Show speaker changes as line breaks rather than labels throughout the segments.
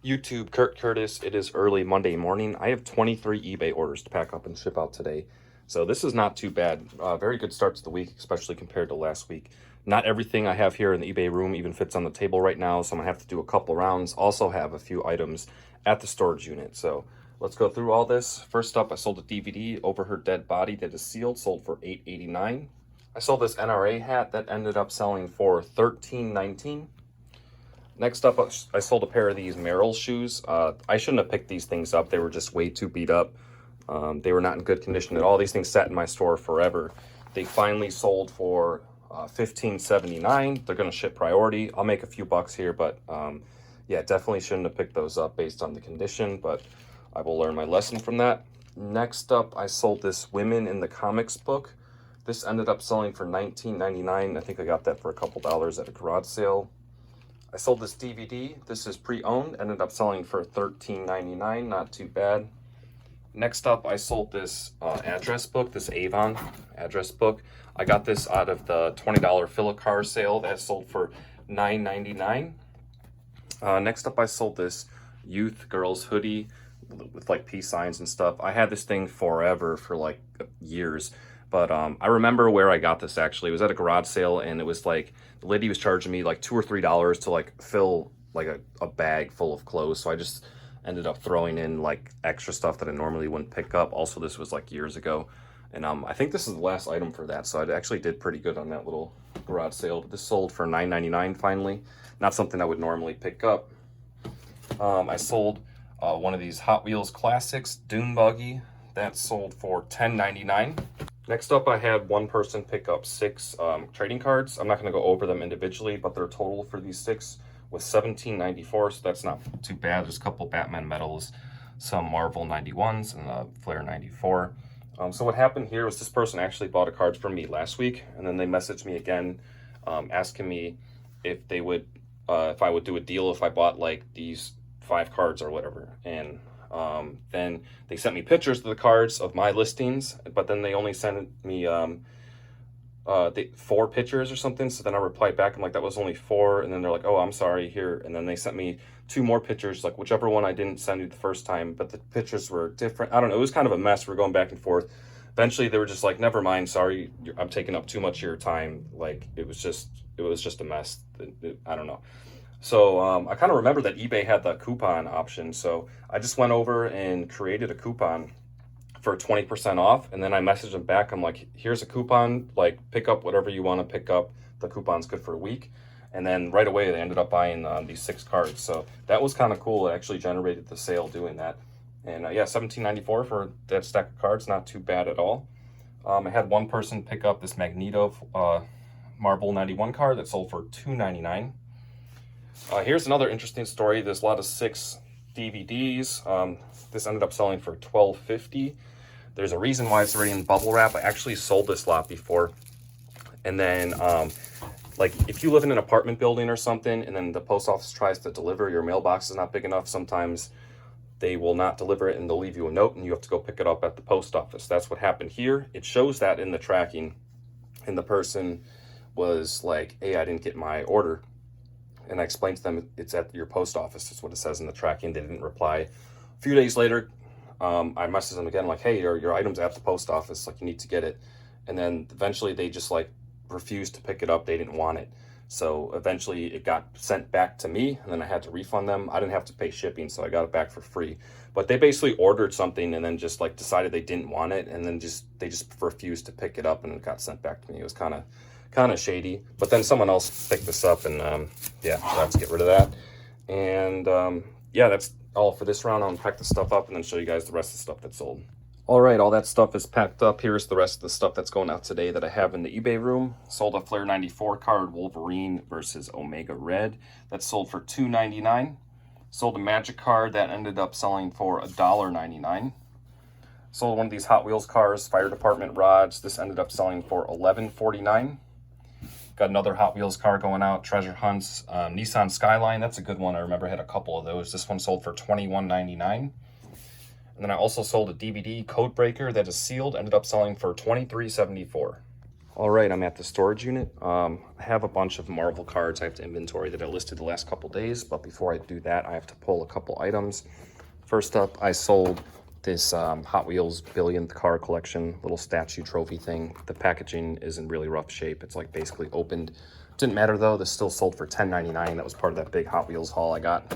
YouTube, Kurt Curtis. It is early Monday morning. I have 23 eBay orders to pack up and ship out today. So this is not too bad. Very good start to the week, especially compared to last week. Not everything I have here in the eBay room even fits on the table right now, so I'm gonna have to do a couple rounds. Also have a few items at the storage unit. So let's go through all this. First up, I sold a DVD, Over Her Dead Body, that is sealed, sold for $8.89. I sold this NRA hat that ended up selling for $13.19. Next up, I sold a pair of these Merrill shoes. I shouldn't have picked these things up. They were just way too beat up. They were not in good condition at all. These things sat in my store forever. They finally sold for $15.79. They're going to ship priority. I'll make a few bucks here, but yeah, definitely shouldn't have picked those up based on the condition, but I will learn my lesson from that. Next up, I sold this Women in the Comics book. This ended up selling for $19.99. I think I got that for a couple dollars at a garage sale. I sold this DVD. This is pre-owned, ended up selling for $13.99, not too bad. Next up, I sold this address book, this Avon address book. I got this out of the $20 fill-a-car sale that sold for $9.99. Next up, I sold this youth girls hoodie with like peace signs and stuff. I had this thing forever, for like years. But I remember where I got this actually. It was at a garage sale, and it was like the lady was charging me like $2 or $3 to like fill like a bag full of clothes. So I just ended up throwing in like extra stuff that I normally wouldn't pick up. Also, this was like years ago. And I think this is the last item for that. So I actually did pretty good on that little garage sale. But this sold for $9.99 finally. Not something I would normally pick up. I sold one of these Hot Wheels Classics Dune Buggy. That sold for $10.99. Next up, I had one person pick up 6 trading cards. I'm not going to go over them individually, but their total for these 6 was $17.94, so that's not too bad. There's a couple Batman medals, some Marvel 91s, and a Flair 94. So what happened here was this person actually bought a card from me last week, and then they messaged me again, asking me if they would, if I would do a deal if I bought like these 5 cards or whatever. And then they sent me pictures of the cards of my listings, but then they only sent me 4 pictures or something. So then I replied back, I'm like, that was only 4. And then they're like, oh, I'm sorry, here. And then they sent me 2 more pictures, like whichever one I didn't send you the first time, but the pictures were different. I don't know, it was kind of a mess. We're going back and forth. Eventually they were just like, never mind, sorry, I'm taking up too much of your time. Like it was just a mess. I don't know. So I kind of remember that eBay had the coupon option. So I just went over and created a coupon for 20% off. And then I messaged them back. I'm like, here's a coupon, like pick up whatever you want to pick up. The coupon's good for a week. And then right away, they ended up buying these 6 cards. So that was kind of cool. It actually generated the sale doing that. And yeah, $17.94 for that stack of cards. Not too bad at all. I had one person pick up this Magneto Marvel 91 card that sold for $2.99. Here's another interesting story. There's a lot of 6 DVDs. This ended up selling for $12.50. There's a reason why it's already in bubble wrap. I actually sold this lot before. And then, like, if you live in an apartment building or something, and then the post office tries to deliver, your mailbox is not big enough, sometimes they will not deliver it and they'll leave you a note and you have to go pick it up at the post office. That's what happened here. It shows that in the tracking. And the person was like, hey, I didn't get my order. And I explained to them it's at your post office. That's what it says in the tracking. They didn't reply. A few days later, I messaged them again, like, hey, your item's at the post office. Like, you need to get it. And then eventually they just like refused to pick it up. They didn't want it. So eventually it got sent back to me, and then I had to refund them. I didn't have to pay shipping, so I got it back for free. But they basically ordered something and then just like decided they didn't want it, and then they just refused to pick it up, and it got sent back to me. It was kind of shady. But then someone else picked this up, and yeah, so let's get rid of that. And yeah, that's all for this round. I'll unpack the stuff up and then show you guys the rest of the stuff that's sold. All right, all that stuff is packed up. Here's the rest of the stuff that's going out today that I have in the eBay room. Sold a Flair 94 card, Wolverine versus Omega Red. That sold for $2.99. Sold a Magic card that ended up selling for $1.99. Sold one of these Hot Wheels cars, Fire Department rods. This ended up selling for $11.49. Got another Hot Wheels car going out, Treasure Hunts, Nissan Skyline. That's a good one. I remember I had a couple of those. This one sold for $21.99. And then I also sold a DVD Code Breaker that is sealed, ended up selling for $23.74. All right, I'm at the storage unit. I have a bunch of Marvel cards I have to inventory that I listed the last couple days, but before I do that, I have to pull a couple items. First up, I sold this Hot Wheels billionth car collection, little statue trophy thing. The packaging is in really rough shape. It's like basically opened. Didn't matter though, this still sold for $10.99. That was part of that big Hot Wheels haul I got.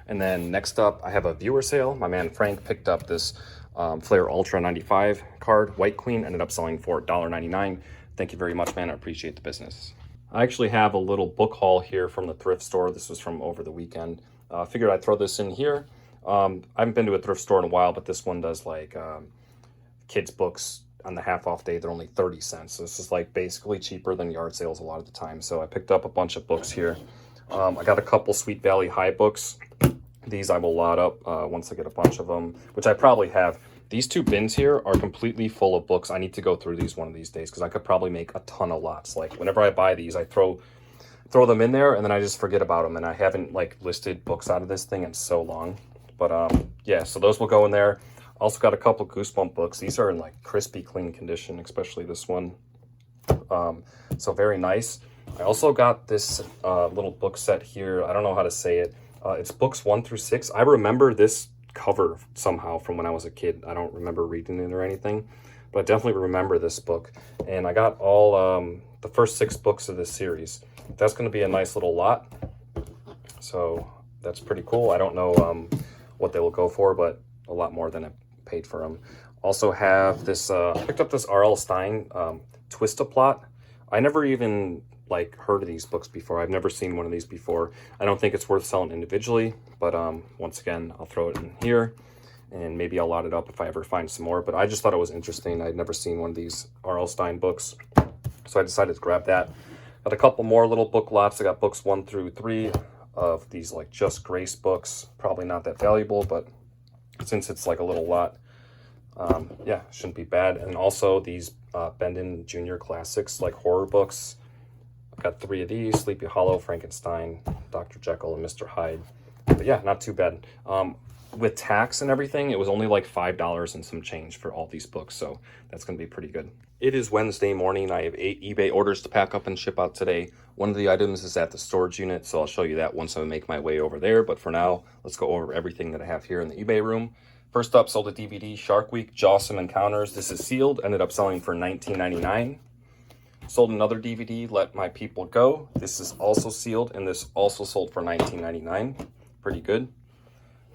And then next up, I have a viewer sale. My man Frank picked up this Flair Ultra 95 card, White Queen, ended up selling for $1.99. Thank you very much, man. I appreciate the business. I actually have a little book haul here from the thrift store. This was from over the weekend. Figured I'd throw this in here. I haven't been to a thrift store in a while, but this one does like kids' books on the half off day. They're only 30 cents. So this is like basically cheaper than yard sales a lot of the time. So I picked up a bunch of books here. I got a couple Sweet Valley High books. These I will lot up once I get a bunch of them, which I probably have. These two bins here are completely full of books. I need to go through these one of these days because I could probably make a ton of lots. Like whenever I buy these, I throw them in there and then I just forget about them. And I haven't like listed books out of this thing in so long. But yeah, so those will go in there. Also got a couple Goosebump books. These are in like crispy clean condition, especially this one. So very nice. I also got this little book set here. I don't know how to say it. It's books 1 through 6. I remember this cover somehow from when I was a kid. I don't remember reading it or anything, but I definitely remember this book. And I got all the first 6 books of this series. That's going to be a nice little lot. So that's pretty cool. I don't know what they will go for, but a lot more than I paid for them. Also have this, picked up this R.L. Stine Twist-A-Plot. I never even like heard of these books before. I've never seen one of these before. I don't think it's worth selling individually, but once again, I'll throw it in here and maybe I'll lot it up if I ever find some more. But I just thought it was interesting. I'd never seen one of these R.L. Stine books, so I decided to grab that. Got a couple more little book lots. I got books 1 through 3 of these like Just Grace books. Probably not that valuable, but since it's like a little lot, yeah, shouldn't be bad. And also these Bendon Junior Classics, like horror books. I've got 3 of these: Sleepy Hollow, Frankenstein, Dr. Jekyll, and Mr. Hyde. But yeah, not too bad. With tax and everything, it was only like $5 and some change for all these books, so that's going to be pretty good. It is Wednesday morning. I have 8 eBay orders to pack up and ship out today. One of the items is at the storage unit, so I'll show you that once I make my way over there. But for now, let's go over everything that I have here in the eBay room. First up, sold a DVD, Shark Week, Jawsome Encounters. This is sealed, ended up selling for $19.99. Sold another DVD, Let My People Go. This is also sealed, and this also sold for $19.99. Pretty good.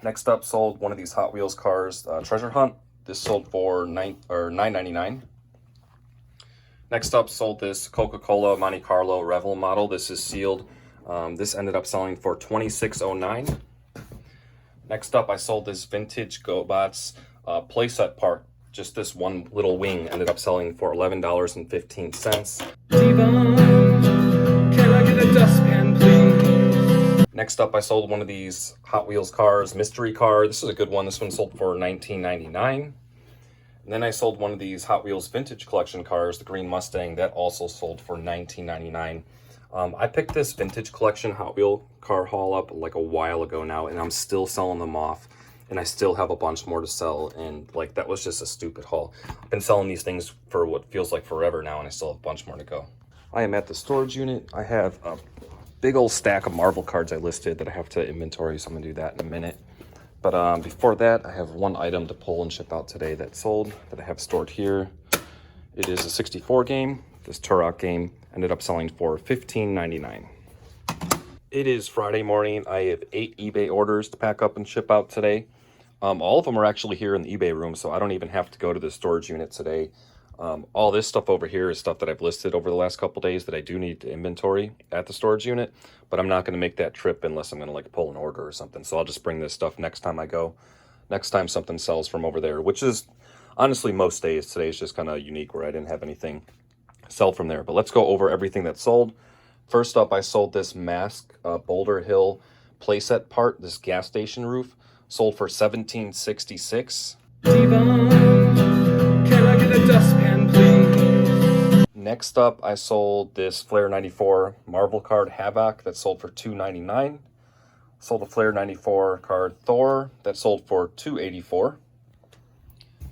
Next up, sold one of these Hot Wheels cars, Treasure Hunt. This sold for $9.99. Next up, sold this Coca-Cola Monte Carlo Revel model. This is sealed. This ended up selling for $26.09. Next up, I sold this vintage GoBots playset part. Just this one little wing ended up selling for $11.15. Can I get a dustpan, please? Next up, I sold one of these Hot Wheels cars, mystery car. This is a good one. This one sold for $19.99. And then I sold one of these Hot Wheels vintage collection cars, the Green Mustang. That also sold for $19.99. I picked this vintage collection Hot Wheel car haul up like a while ago now, and I'm still selling them off. And I still have a bunch more to sell, and like that was just a stupid haul. I've been selling these things for what feels like forever now, and I still have a bunch more to go. I am at the storage unit. I have a big old stack of Marvel cards I listed that I have to inventory, so I'm gonna do that in a minute. But before that, I have one item to pull and ship out today that sold, that I have stored here. It is a 64 game. This Turok game ended up selling for $15.99. It is Friday morning. I have 8 eBay orders to pack up and ship out today. All of them are actually here in the eBay room, so I don't even have to go to the storage unit today. All this stuff over here is stuff that I've listed over the last couple days that I do need to inventory at the storage unit, but I'm not going to make that trip unless I'm going to like pull an order or something. So I'll just bring this stuff next time I go. Next time something sells from over there, which is honestly most days. Today is just kind of unique where I didn't have anything sell from there. But let's go over everything that sold. First up, I sold this Mask Boulder Hill playset part, this gas station roof. Sold for $17.66. Can I get a dustpan, please? Next up, I sold this Flair 94 Marvel card Havoc that sold for $2.99. Sold a Flair 94 card Thor that sold for $2.84.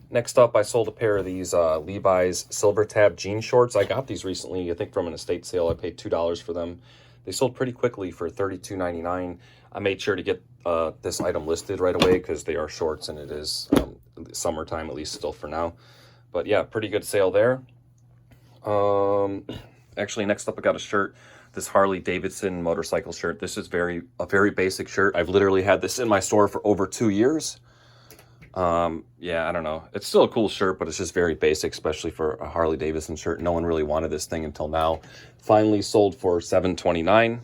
Next up, I sold a pair of these Levi's Silver Tab jean shorts. I got these recently, I think from an estate sale. I paid $2 for them. They sold pretty quickly for $32.99. I made sure to get this item listed right away because they are shorts and it is summertime, at least still for now. But yeah, pretty good sale there. Actually, next up, I got a shirt. This Harley Davidson motorcycle shirt. This is a very basic shirt. I've literally had this in my store for over 2 years. Yeah, I don't know. It's still a cool shirt, but it's just very basic, especially for a Harley Davidson shirt. No one really wanted this thing until now. Finally sold for $7.29.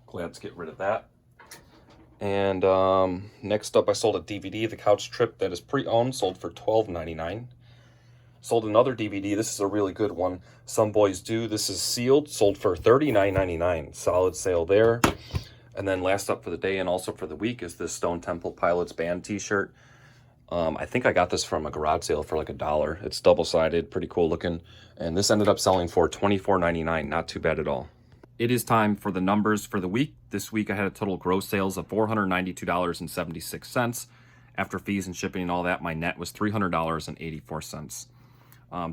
Glad to get rid of that. And next up, I sold a DVD, The Couch Trip, that is pre-owned, sold for $12.99. Sold another DVD. This is a really good one. Some Boys Do. This is sealed, sold for $39.99. Solid sale there. And then last up for the day and also for the week is this Stone Temple Pilots Band t-shirt. I think I got this from a garage sale for like $1. It's double-sided, pretty cool looking. And this ended up selling for $24.99. Not too bad at all. It is time for the numbers for the week. This week I had a total gross sales of $492.76. After fees and shipping and all that, my net was $300.84.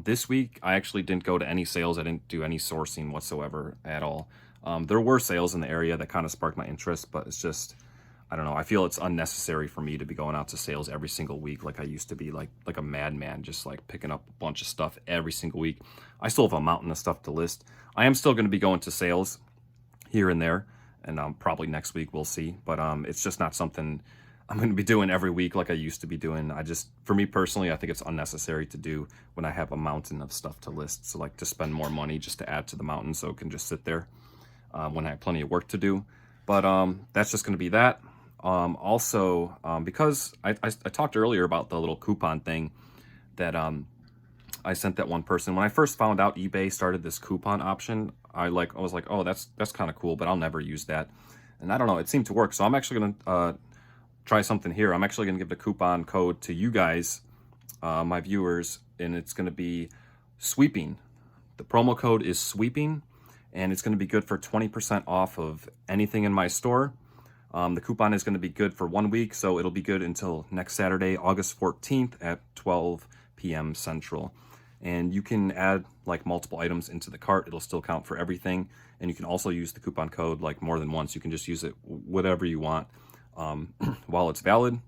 This week, I actually didn't go to any sales. I didn't do any sourcing whatsoever at all. There were sales in the area that kind of sparked my interest, but it's just, I don't know. I feel it's unnecessary for me to be going out to sales every single week like I used to be, like a madman, just like picking up a bunch of stuff every single week. I still have a mountain of stuff to list. I am still going to be going to sales here and there, and probably next week we'll see. But it's just not something I'm going to be doing every week like I used to be doing. For me personally, I think it's unnecessary to do when I have a mountain of stuff to list. So like to spend more money just to add to the mountain so it can just sit there when I have plenty of work to do. But that's just going to be that. Also, because I talked earlier about the little coupon thing that I sent that one person. When I first found out eBay started this coupon option, I was like, oh, that's kind of cool, but I'll never use that. And I don't know, it seemed to work. So I'm actually going to try something here. I'm actually going to give the coupon code to you guys, my viewers, and it's going to be sweeping. The promo code is sweeping, and it's going to be good for 20% off of anything in my store. The coupon is going to be good for 1 week, so it'll be good until next Saturday, August 14th at 12 p.m. Central. And you can add like multiple items into the cart. It'll still count for everything. And you can also use the coupon code like more than once. You can just use it whatever you want while it's valid.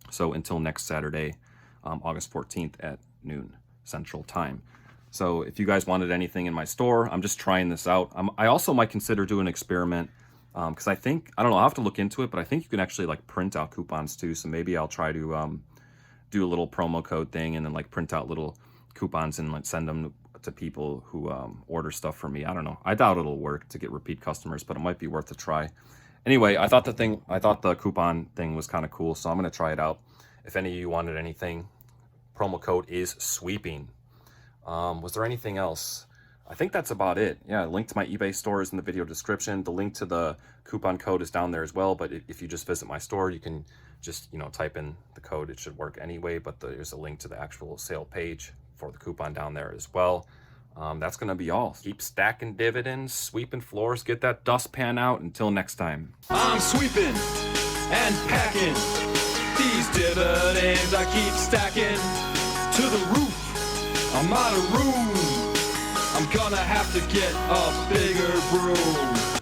So until next Saturday, August 14th at noon Central Time. So if you guys wanted anything in my store, I'm just trying this out. I also might consider doing an experiment because I don't know, I'll have to look into it, but I think you can actually like print out coupons too. So maybe I'll try to do a little promo code thing and then like print out little coupons and like send them to people who order stuff from me. I don't know. I doubt it'll work to get repeat customers, but it might be worth a try. Anyway, I thought the coupon thing was kind of cool, so I'm going to try it out. If any of you wanted anything, promo code is sweeping. Was there anything else? I think that's about it. Yeah, link to my eBay store is in the video description. The link to the coupon code is down there as well, but if you just visit my store, you can just, type in the code. It should work anyway, but there's a link to the actual sale page for the coupon down there as well. That's going to be all. Keep stacking dividends, sweeping floors, get that dustpan out. Until next time.
I'm sweeping and packing these dividends. I keep stacking to the roof. I'm out of room. I'm gonna have to get a bigger broom.